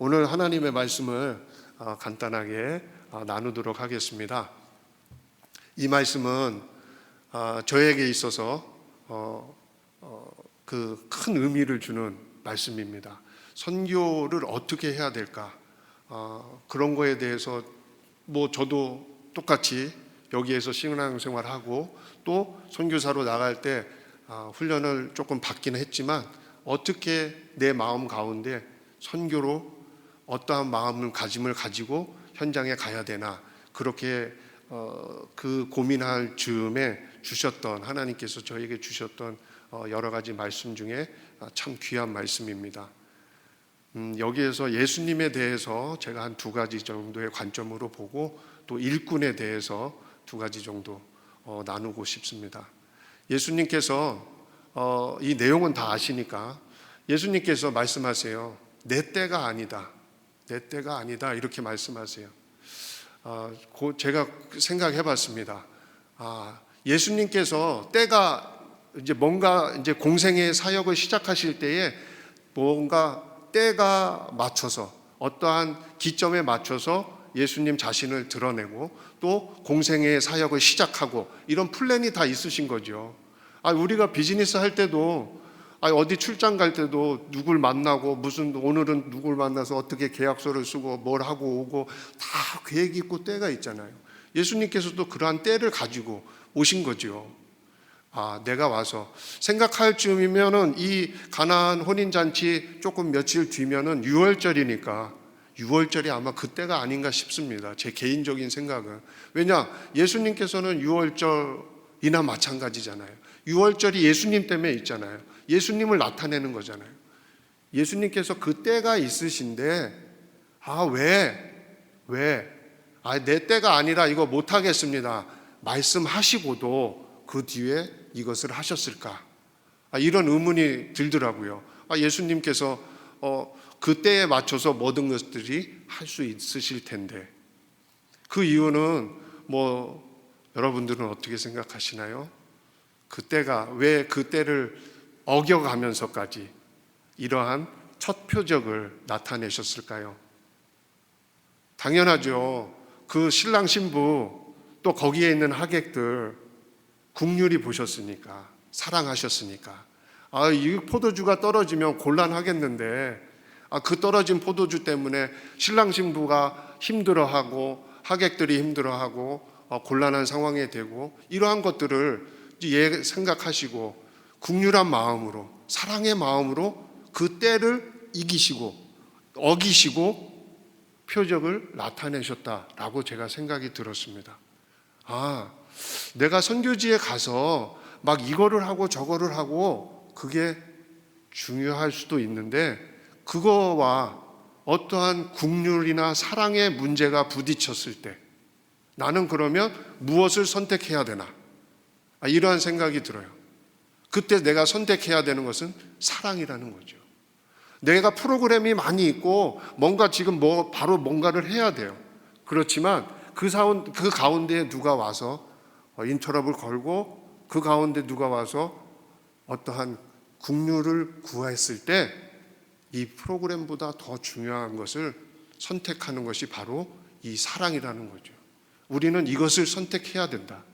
오늘 하나님의 말씀을 간단하게 나누도록 하겠습니다. 이 말씀은 저에게 있어서 그 큰 의미를 주는 말씀입니다. 선교를 어떻게 해야 될까? 그런 거에 대해서 저도 똑같이 여기에서 신앙생활하고 또 선교사로 나갈 때 훈련을 조금 받긴 했지만 어떻게 내 마음 가운데 선교로 어떠한 마음을 가지고 현장에 가야 되나, 그렇게 그 고민할 즈음에 주셨던, 하나님께서 저에게 주셨던 여러 가지 말씀 중에 참 귀한 말씀입니다. 여기에서 예수님에 대해서 제가 한 두 가지 정도의 관점으로 보고 또 일꾼에 대해서 두 가지 정도 나누고 싶습니다. 예수님께서 이 내용은 다 아시니까 예수님께서 말씀하세요. 내 때가 아니다. 내 때가 아니다. 이렇게 말씀하세요. 제가 생각해 봤습니다. 예수님께서 때가 이제 뭔가 이제 공생의 사역을 시작하실 때에 뭔가 때가 맞춰서 어떠한 기점에 맞춰서 예수님 자신을 드러내고 또 공생의 사역을 시작하고 이런 플랜이 다 있으신 거죠. 우리가 비즈니스 할 때도 어디 출장 갈 때도 누굴 만나고 오늘은 누굴 만나서 어떻게 계약서를 쓰고 뭘 하고 오고 다 계획이 있고 때가 있잖아요. 예수님께서도 그러한 때를 가지고 오신 거죠. 내가 와서 생각할 즈음이면은 이 가나안 혼인잔치 조금 며칠 뒤면은 6월절이니까 6월절이 아마 그때가 아닌가 싶습니다. 제 개인적인 생각은. 왜냐? 예수님께서는 6월절이나 마찬가지잖아요. 6월절이 예수님 때문에 있잖아요. 예수님을 나타내는 거잖아요. 예수님께서 그 때가 있으신데 왜? 내 때가 아니라 이거 못하겠습니다 말씀하시고도 그 뒤에 이것을 하셨을까? 이런 의문이 들더라고요. 예수님께서 그 때에 맞춰서 모든 것들이 할 수 있으실 텐데, 그 이유는 여러분들은 어떻게 생각하시나요? 그 때가 왜 그 때를 어겨가면서까지 이러한 첫 표적을 나타내셨을까요? 당연하죠. 그 신랑 신부 또 거기에 있는 하객들 국률이 보셨으니까, 사랑하셨으니까. 이 포도주가 떨어지면 곤란하겠는데 그 떨어진 포도주 때문에 신랑 신부가 힘들어하고 하객들이 힘들어하고 곤란한 상황이 되고, 이러한 것들을 생각하시고 국률한 마음으로, 사랑의 마음으로 그 때를 이기시고 어기시고 표적을 나타내셨다라고 제가 생각이 들었습니다. 내가 선교지에 가서 막 이거를 하고 저거를 하고 그게 중요할 수도 있는데, 그거와 어떠한 국률이나 사랑의 문제가 부딪혔을 때 나는 그러면 무엇을 선택해야 되나? 이러한 생각이 들어요. 그때 내가 선택해야 되는 것은 사랑이라는 거죠. 내가 프로그램이 많이 있고 뭔가 지금 바로 뭔가를 해야 돼요. 그렇지만 그 가운데에 누가 와서 인터럽을 걸고 그 가운데 누가 와서 어떠한 국률을 구했을 때 이 프로그램보다 더 중요한 것을 선택하는 것이 바로 이 사랑이라는 거죠. 우리는 이것을 선택해야 된다.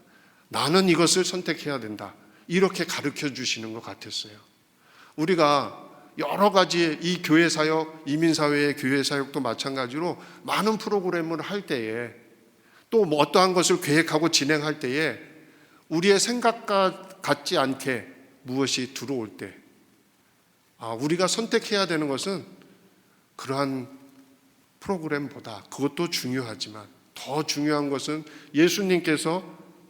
나는 이것을 선택해야 된다. 이렇게 가르쳐 주시는 것 같았어요. 우리가 여러 가지 이 교회 사역, 이민사회의 교회 사역도 마찬가지로 많은 프로그램을 할 때에 또 어떠한 것을 계획하고 진행할 때에 우리의 생각과 같지 않게 무엇이 들어올 때 우리가 선택해야 되는 것은 그러한 프로그램보다, 그것도 중요하지만 더 중요한 것은 예수님께서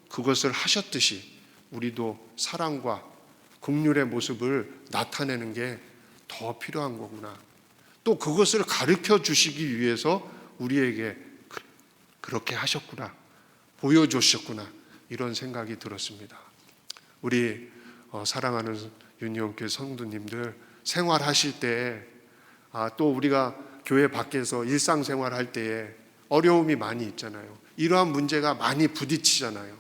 그것을 하셨듯이 우리도 사랑과 긍휼의 모습을 나타내는 게 더 필요한 거구나. 또 그것을 가르쳐 주시기 위해서 우리에게 그렇게 하셨구나, 보여주셨구나, 이런 생각이 들었습니다. 우리 사랑하는 유니온교회 성도님들 생활하실 때 또 우리가 교회 밖에서 일상생활할 때에 어려움이 많이 있잖아요. 이러한 문제가 많이 부딪히잖아요.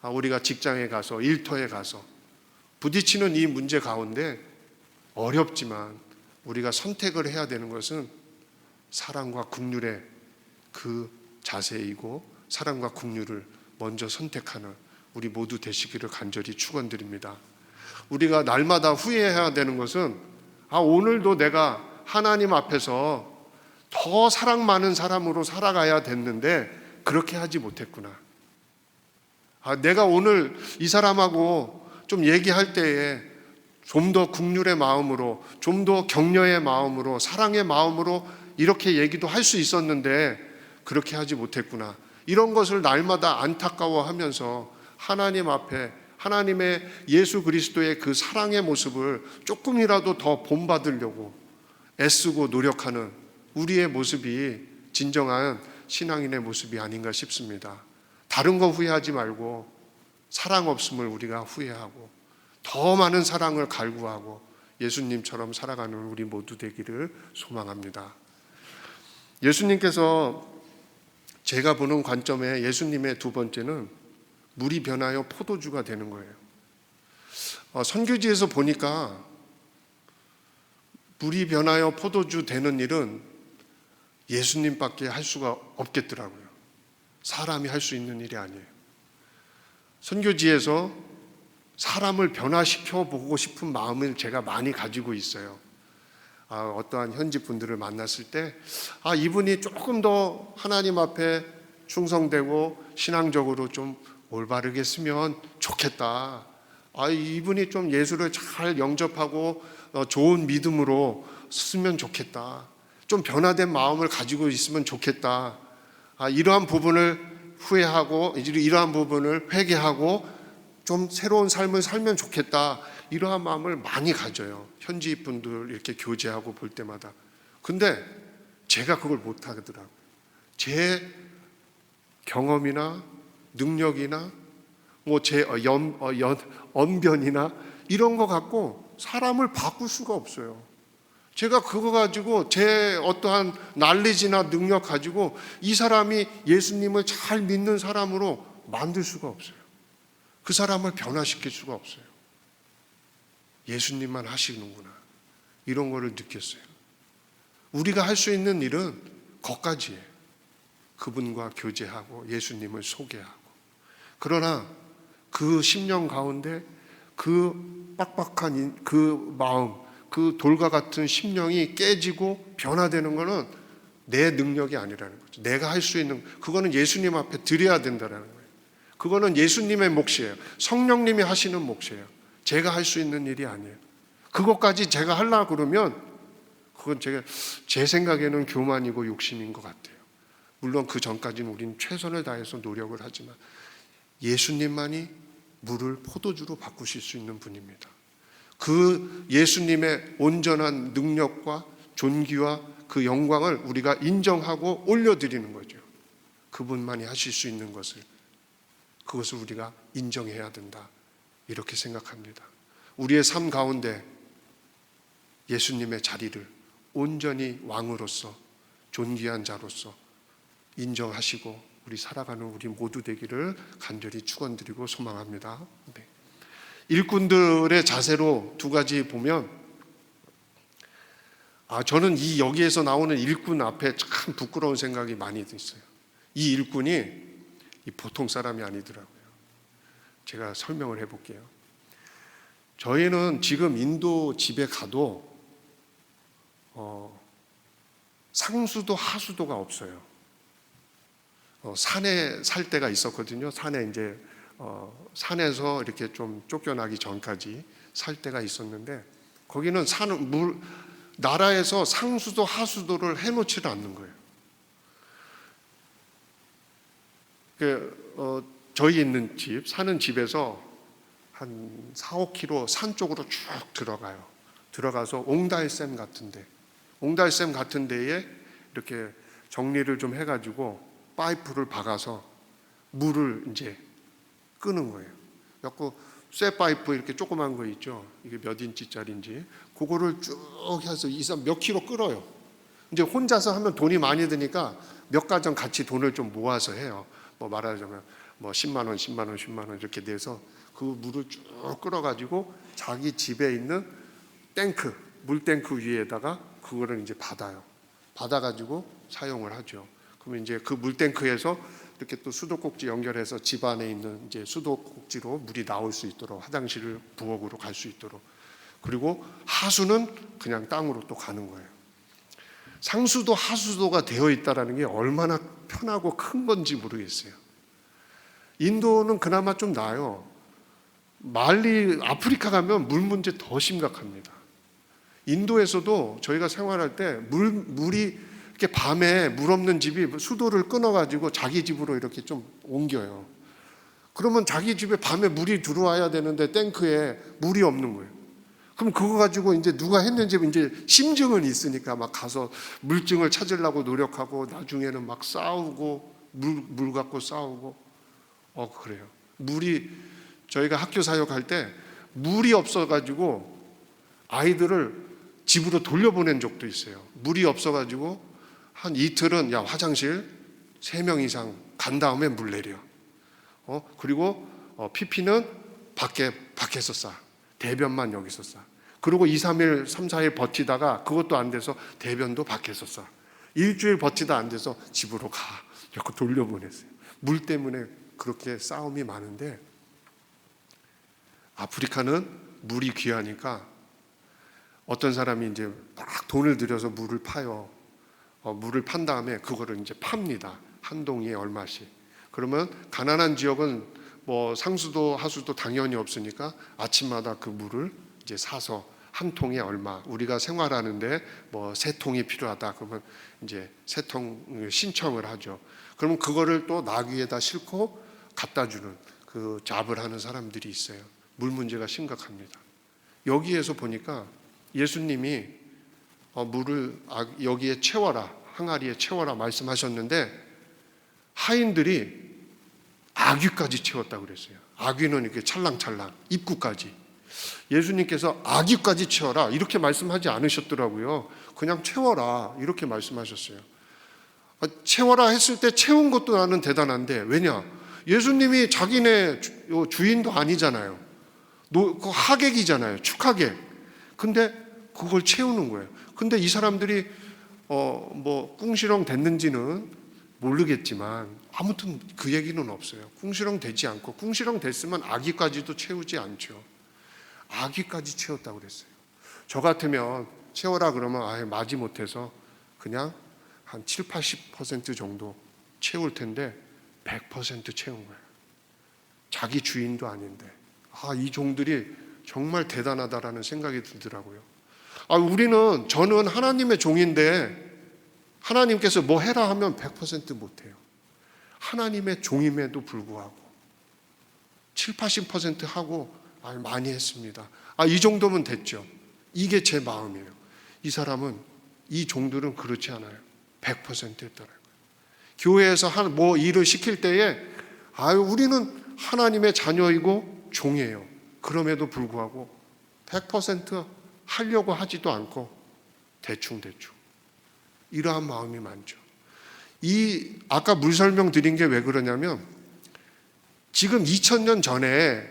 우리가 직장에 가서 일터에 가서 부딪히는 이 문제 가운데 어렵지만 우리가 선택을 해야 되는 것은 사랑과 긍휼의 그 자세이고 사랑과 긍휼을 먼저 선택하는 우리 모두 되시기를 간절히 축원드립니다. 우리가 날마다 후회해야 되는 것은 오늘도 내가 하나님 앞에서 더 사랑 많은 사람으로 살아가야 됐는데 그렇게 하지 못했구나. 내가 오늘 이 사람하고 좀 얘기할 때에 좀 더 긍휼의 마음으로, 좀 더 격려의 마음으로, 사랑의 마음으로 이렇게 얘기도 할 수 있었는데 그렇게 하지 못했구나. 이런 것을 날마다 안타까워하면서 하나님 앞에 하나님의 예수 그리스도의 그 사랑의 모습을 조금이라도 더 본받으려고 애쓰고 노력하는 우리의 모습이 진정한 신앙인의 모습이 아닌가 싶습니다. 다른 거 후회하지 말고 사랑 없음을 우리가 후회하고 더 많은 사랑을 갈구하고 예수님처럼 살아가는 우리 모두 되기를 소망합니다. 예수님께서 제가 보는 관점에 예수님의 두 번째는 물이 변하여 포도주가 되는 거예요. 선교지에서 보니까 물이 변하여 포도주 되는 일은 예수님밖에 할 수가 없겠더라고요. 사람이 할 수 있는 일이 아니에요. 선교지에서 사람을 변화시켜 보고 싶은 마음을 제가 많이 가지고 있어요. 어떠한 현지 분들을 만났을 때 이분이 조금 더 하나님 앞에 충성되고 신앙적으로 좀 올바르게 쓰면 좋겠다. 이분이 좀 예수를 잘 영접하고 좋은 믿음으로 쓰면 좋겠다. 좀 변화된 마음을 가지고 있으면 좋겠다. 이러한 부분을 후회하고 이러한 부분을 회개하고 좀 새로운 삶을 살면 좋겠다. 이러한 마음을 많이 가져요. 현지 분들 이렇게 교제하고 볼 때마다. 근데 제가 그걸 못 하더라고요. 제 경험이나 능력이나 제 언변이나 이런 거 갖고 사람을 바꿀 수가 없어요. 제가 그거 가지고 제 어떠한 날리지나 능력 가지고 이 사람이 예수님을 잘 믿는 사람으로 만들 수가 없어요. 그 사람을 변화시킬 수가 없어요. 예수님만 하시는구나. 이런 거를 느꼈어요. 우리가 할 수 있는 일은 거기까지예요. 그분과 교제하고 예수님을 소개하고. 그러나 그 10년 가운데 그 빡빡한 그 마음, 그 돌과 같은 심령이 깨지고 변화되는 것은 내 능력이 아니라는 거죠. 내가 할 수 있는, 그거는 예수님 앞에 드려야 된다는 거예요. 그거는 예수님의 몫이에요. 성령님이 하시는 몫이에요. 제가 할 수 있는 일이 아니에요. 그것까지 제가 하려고 그러면 그건 제 생각에는 교만이고 욕심인 것 같아요. 물론 그 전까지는 우리는 최선을 다해서 노력을 하지만 예수님만이 물을 포도주로 바꾸실 수 있는 분입니다. 그 예수님의 온전한 능력과 존귀와 그 영광을 우리가 인정하고 올려드리는 거죠. 그분만이 하실 수 있는 그것을 우리가 인정해야 된다. 이렇게 생각합니다. 우리의 삶 가운데 예수님의 자리를 온전히 왕으로서 존귀한 자로서 인정하시고 우리 살아가는 우리 모두 되기를 간절히 축원드리고 소망합니다. 네. 일꾼들의 자세로 두 가지 보면 저는 여기에서 나오는 일꾼 앞에 참 부끄러운 생각이 많이 있어요. 이 일꾼이 보통 사람이 아니더라고요. 제가 설명을 해볼게요. 저희는 지금 인도 집에 가도 상수도 하수도가 없어요. 산에 살 때가 있었거든요. 산에서 이렇게 좀 쫓겨나기 전까지 살 때가 있었는데 거기는 나라에서 상수도 하수도를 해놓지를 않는 거예요. 저희 있는 집, 사는 집에서 한 4-5km 산 쪽으로 쭉 들어가요. 들어가서 옹달샘 같은 데에 이렇게 정리를 좀 해가지고 파이프를 박아서 물을 이제 끄는 거예요. 그래서 쇠 파이프 이렇게 조그만 거 있죠. 이게 몇 인치짜리인지 그거를 쭉 해서 몇 킬로 끌어요. 이제 혼자서 하면 돈이 많이 드니까 몇 가정 같이 돈을 좀 모아서 해요. 말하자면 10만 원 이렇게 내서 그 물을 쭉 끌어가지고 자기 집에 있는 물탱크 위에다가 그거를 이제 받아요. 받아가지고 사용을 하죠. 그러면 이제 그 물탱크에서 이렇게 또 수도꼭지 연결해서 집 안에 있는 이제 수도꼭지로 물이 나올 수 있도록, 화장실, 부엌으로 갈 수 있도록. 그리고 하수는 그냥 땅으로 또 가는 거예요. 상수도 하수도가 되어 있다는 게 얼마나 편하고 큰 건지 모르겠어요. 인도는 그나마 좀 나아요. 말리, 아프리카 가면 물 문제 더 심각합니다. 인도에서도 저희가 생활할 때 물이 이렇게 밤에 물 없는 집이 수도를 끊어가지고 자기 집으로 이렇게 좀 옮겨요. 그러면 자기 집에 밤에 물이 들어와야 되는데 탱크에 물이 없는 거예요. 그럼 그거 가지고 이제 누가 했는지 이제 심증은 있으니까 막 가서 물증을 찾으려고 노력하고 나중에는 막 싸우고 물 갖고 싸우고 그래요. 저희가 학교 사역할 때 물이 없어가지고 아이들을 집으로 돌려보낸 적도 있어요. 물이 없어가지고 한 이틀은 야 화장실 3명 이상 간 다음에 물 내려. 그리고 피피는 밖에서 싸. 대변만 여기서 싸. 그리고 2, 3일, 3, 4일 버티다가 그것도 안 돼서 대변도 밖에서 싸. 일주일 버티다 안 돼서 집으로 가. 이렇게 돌려보냈어요. 물 때문에 그렇게 싸움이 많은데 아프리카는 물이 귀하니까 어떤 사람이 이제 막 돈을 들여서 물을 파요. 물을 판 다음에 그거를 이제 팝니다. 한 동이에 얼마씩. 그러면 가난한 지역은 뭐 상수도 하수도 당연히 없으니까 아침마다 그 물을 이제 사서 한 통에 얼마. 우리가 생활하는데 뭐 3통이 필요하다. 그러면 이제 3통 신청을 하죠. 그러면 그거를 또 나귀에다 싣고 갖다 주는 그 잡을 하는 사람들이 있어요. 물 문제가 심각합니다. 여기에서 보니까 예수님이 물을 여기에 채워라, 항아리에 채워라 말씀하셨는데 하인들이 아귀까지 채웠다고 그랬어요. 아귀는 이렇게 찰랑찰랑 입구까지. 예수님께서 아귀까지 채워라 이렇게 말씀하지 않으셨더라고요. 그냥 채워라 이렇게 말씀하셨어요. 채워라 했을 때 채운 것도 나는 대단한데 왜냐? 예수님이 자기네 주인도 아니잖아요. 하객이잖아요. 축하객. 근데 그걸 채우는 거예요. 근데 이 사람들이 뭐 꿍시렁 됐는지는 모르겠지만 아무튼 그 얘기는 없어요. 꿍시렁 되지 않고 꿍시렁 됐으면 아기까지도 채우지 않죠. 아기까지 채웠다고 그랬어요. 저 같으면 채워라 그러면 아예 마지 못해서 그냥 한 7, 80% 정도 채울 텐데 100% 채운 거예요. 자기 주인도 아닌데 이 종들이 정말 대단하다라는 생각이 들더라고요. 저는 하나님의 종인데 하나님께서 뭐 해라 하면 100% 못해요. 하나님의 종임에도 불구하고 7, 80% 하고 많이 했습니다. 이 정도면 됐죠. 이게 제 마음이에요. 이 종들은 그렇지 않아요. 100% 했더라고요. 교회에서 뭐 일을 시킬 때에 우리는 하나님의 자녀이고 종이에요. 그럼에도 불구하고 100% 하려고 하지도 않고 대충 이러한 마음이 많죠. 아까 물 설명 드린 게 왜 그러냐면 지금 2000년 전에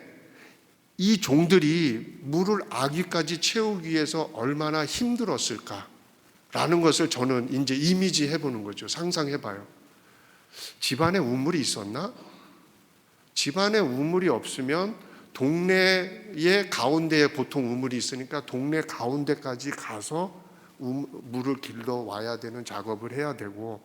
이 종들이 물을 아귀까지 채우기 위해서 얼마나 힘들었을까라는 것을 저는 이제 이미지 해보는 거죠. 상상해봐요. 집안에 우물이 있었나? 집안에 우물이 없으면 동네의 가운데에 보통 우물이 있으니까 동네 가운데까지 가서 물을 길러 와야 되는 작업을 해야 되고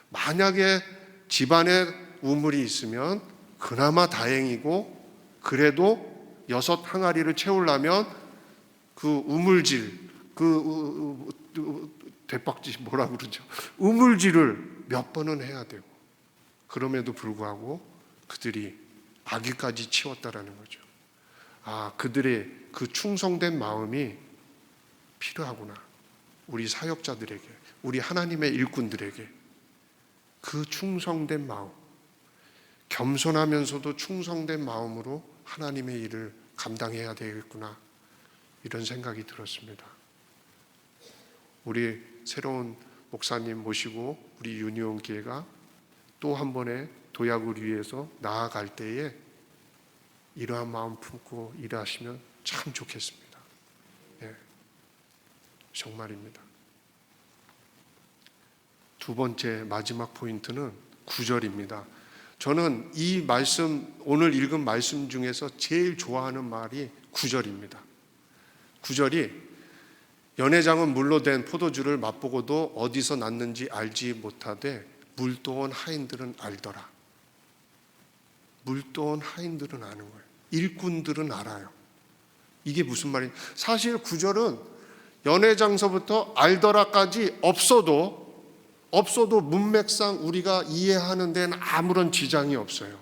만약에 집안에 우물이 있으면 그나마 다행이고 그래도 6 항아리를 채우려면 그 우물질 대박질 뭐라 그러죠? 우물질을 몇 번은 해야 되고 그럼에도 불구하고 그들이 아귀까지 채웠다라는 거죠. 그들의 그 충성된 마음이 필요하구나. 우리 사역자들에게, 우리 하나님의 일꾼들에게 그 충성된 마음, 겸손하면서도 충성된 마음으로 하나님의 일을 감당해야 되겠구나. 이런 생각이 들었습니다. 우리 새로운 목사님 모시고 우리 유니온 교회가 또 한 번의 도약을 위해서 나아갈 때에 이러한 마음 품고 일하시면 참 좋겠습니다. 정말입니다. 두 번째 마지막 포인트는 9절입니다. 저는 이 말씀, 오늘 읽은 말씀 중에서 제일 좋아하는 말이 9절입니다. 9절이 연회장은 물로 된 포도주를 맛보고도 어디서 났는지 알지 못하되 물도온 하인들은 알더라. 물도온 하인들은 아는 거예요. 일꾼들은 알아요. 이게 무슨 말이에요? 사실 9절은 연회장서부터 알더라까지 없어도 문맥상 우리가 이해하는 데는 아무런 지장이 없어요.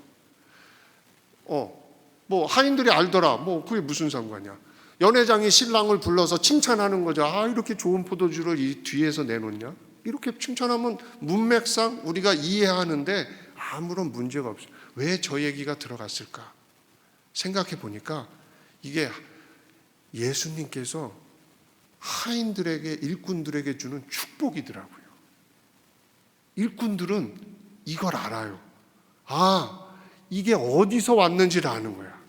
뭐 하인들이 알더라, 뭐 그게 무슨 상관이야? 연회장이 신랑을 불러서 칭찬하는 거죠. 아, 이렇게 좋은 포도주를 이 뒤에서 내놓냐? 이렇게 칭찬하면 문맥상 우리가 이해하는데 아무런 문제가 없어요. 왜 저 얘기가 들어갔을까? 생각해 보니까 이게 예수님께서 하인들에게, 일꾼들에게 주는 축복이더라고요. 일꾼들은 이걸 알아요. 아, 이게 어디서 왔는지를 아는 거야.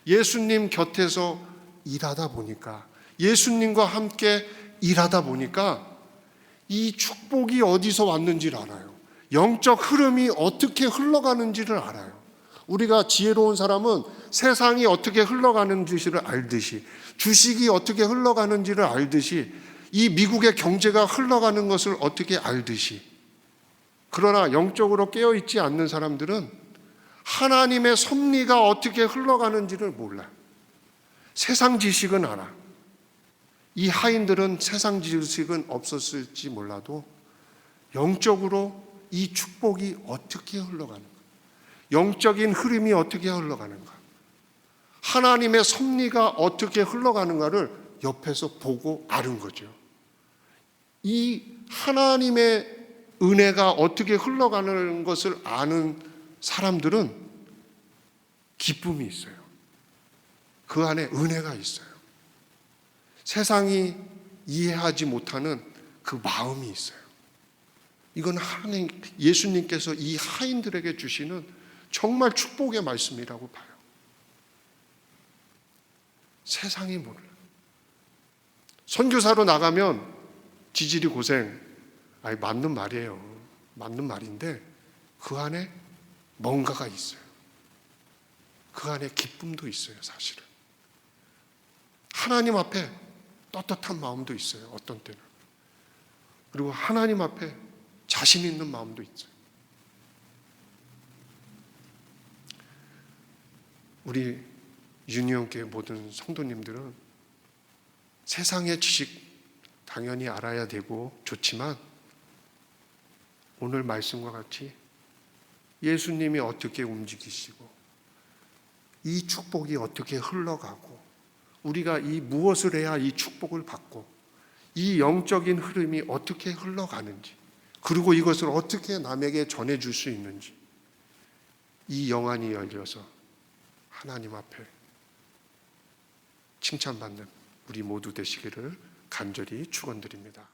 예수님 곁에서 일하다 보니까, 예수님과 함께 일하다 보니까 이 축복이 어디서 왔는지를 알아요. 영적 흐름이 어떻게 흘러가는지를 알아요. 우리가 지혜로운 사람은 세상이 어떻게 흘러가는지를 알듯이, 주식이 어떻게 흘러가는지를 알듯이, 이 미국의 경제가 흘러가는 것을 어떻게 알듯이, 그러나 영적으로 깨어있지 않는 사람들은 하나님의 섭리가 어떻게 흘러가는지를 몰라요. 세상 지식은 알아. 이 하인들은 세상 지식은 없었을지 몰라도 영적으로 이 축복이 어떻게 흘러가는가, 영적인 흐름이 어떻게 흘러가는가, 하나님의 섭리가 어떻게 흘러가는가를 옆에서 보고 아는 거죠. 이 하나님의 은혜가 어떻게 흘러가는 것을 아는 사람들은 기쁨이 있어요. 그 안에 은혜가 있어요. 세상이 이해하지 못하는 그 마음이 있어요. 이건 하나님, 예수님께서 이 하인들에게 주시는 정말 축복의 말씀이라고 봐요. 세상이 몰라요. 선교사로 나가면 지질이 고생, 맞는 말이에요. 맞는 말인데 그 안에 뭔가가 있어요. 그 안에 기쁨도 있어요, 사실은. 하나님 앞에 떳떳한 마음도 있어요, 어떤 때는. 그리고 하나님 앞에 자신 있는 마음도 있어요. 우리 유니온교회 모든 성도님들은 세상의 지식 당연히 알아야 되고 좋지만 오늘 말씀과 같이 예수님이 어떻게 움직이시고 이 축복이 어떻게 흘러가고 우리가 이 무엇을 해야 이 축복을 받고 이 영적인 흐름이 어떻게 흘러가는지, 그리고 이것을 어떻게 남에게 전해줄 수 있는지, 이 영안이 열려서 하나님 앞에 칭찬받는 우리 모두 되시기를 간절히 축원드립니다.